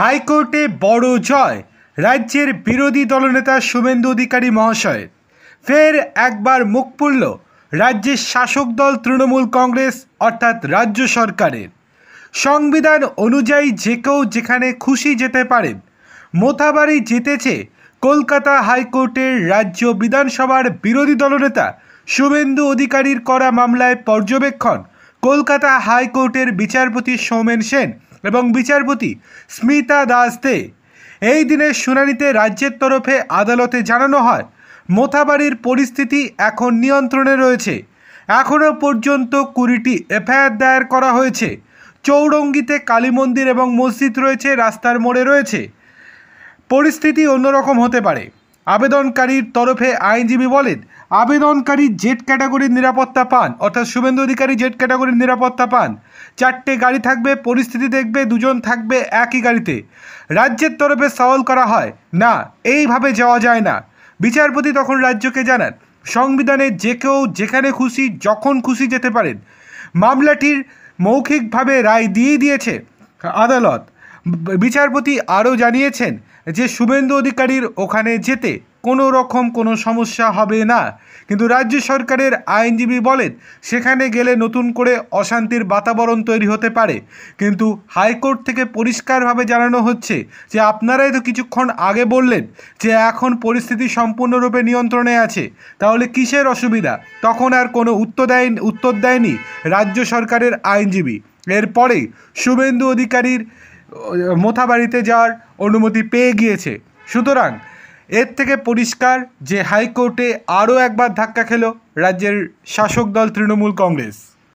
হাইকোর্টে বড় জয় রাজ্যের বিরোধী দলনেতা শুভেন্দু অধিকারী মহাশয়ের। ফের একবার মুখ পুড়ল রাজ্যের শাসক দল তৃণমূল কংগ্রেস অর্থাৎ রাজ্য সরকারের। সংবিধান অনুযায়ী যে কেউ যেখানে খুশি যেতে পারেন। মোথাবাড়ি জিতেছে কলকাতা হাইকোর্টের রাজ্য বিধানসভার বিরোধী দলনেতা শুভেন্দু অধিকারীর করা মামলায় পর্যবেক্ষণ কলকাতা হাইকোর্টের বিচারপতি সৌমেন সেন এবং বিচারপতি স্মিতা দাস দে। এই দিনের শুনানিতে রাজ্যের তরফে আদালতে জানানো হয়, মোথাবাড়ির পরিস্থিতি এখন নিয়ন্ত্রণে রয়েছে। এখনও পর্যন্ত 20টি এফআইআর দায়ের করা হয়েছে। চৌরঙ্গিতে কালী মন্দির এবং মসজিদ রয়েছে, রাস্তার মোড়ে রয়েছে। পরিস্থিতি অন্যরকম হতে পারে। আবেদনকারীর তরফে আইনজীবী বলেন, আবেদনকারী জেড ক্যাটাগরির নিরাপত্তা পান, অর্থাৎ শুভেন্দু অধিকারী জেড ক্যাটাগরির নিরাপত্তা পান। 4টে গাড়ি থাকবে, পরিস্থিতি দেখবে, 2জন থাকবে একই গাড়িতে। রাজ্যের তরফে সওয়াল করা হয়, না এইভাবে যাওয়া যায় না। বিচারপতি তখন রাজ্যকে জানান, সংবিধানে যে কেউ যেখানে খুশি যখন খুশি যেতে পারেন। মামলাটির মৌখিকভাবে রায় দিয়ে দিয়েছে আদালত। বিচারপতি আরও জানিয়েছেন যে শুভেন্দু অধিকারীর ওখানে যেতে কোনো রকম কোনো সমস্যা হবে না। কিন্তু রাজ্য সরকারের আইনজীবী বলেন, সেখানে গেলে নতুন করে অশান্তির বাতাবরণ তৈরি হতে পারে। কিন্তু হাইকোর্ট থেকে পরিষ্কারভাবে জানানো হচ্ছে যে আপনারাই তো কিছুক্ষণ আগে বললেন যে এখন পরিস্থিতি সম্পূর্ণরূপে নিয়ন্ত্রণে আছে, তাহলে কিসের অসুবিধা? তখন আর কোনো উত্তর দেয়নি রাজ্য সরকারের আইনজীবী। এরপরেই শুভেন্দু অধিকারীর মোথাবাড়িতে যাওয়ার অনুমতি পেয়ে গিয়েছে। সুতরাং এর থেকে পরিষ্কার যে হাইকোর্টে আরও একবার ধাক্কা খেল রাজ্যের শাসক দল তৃণমূল কংগ্রেস।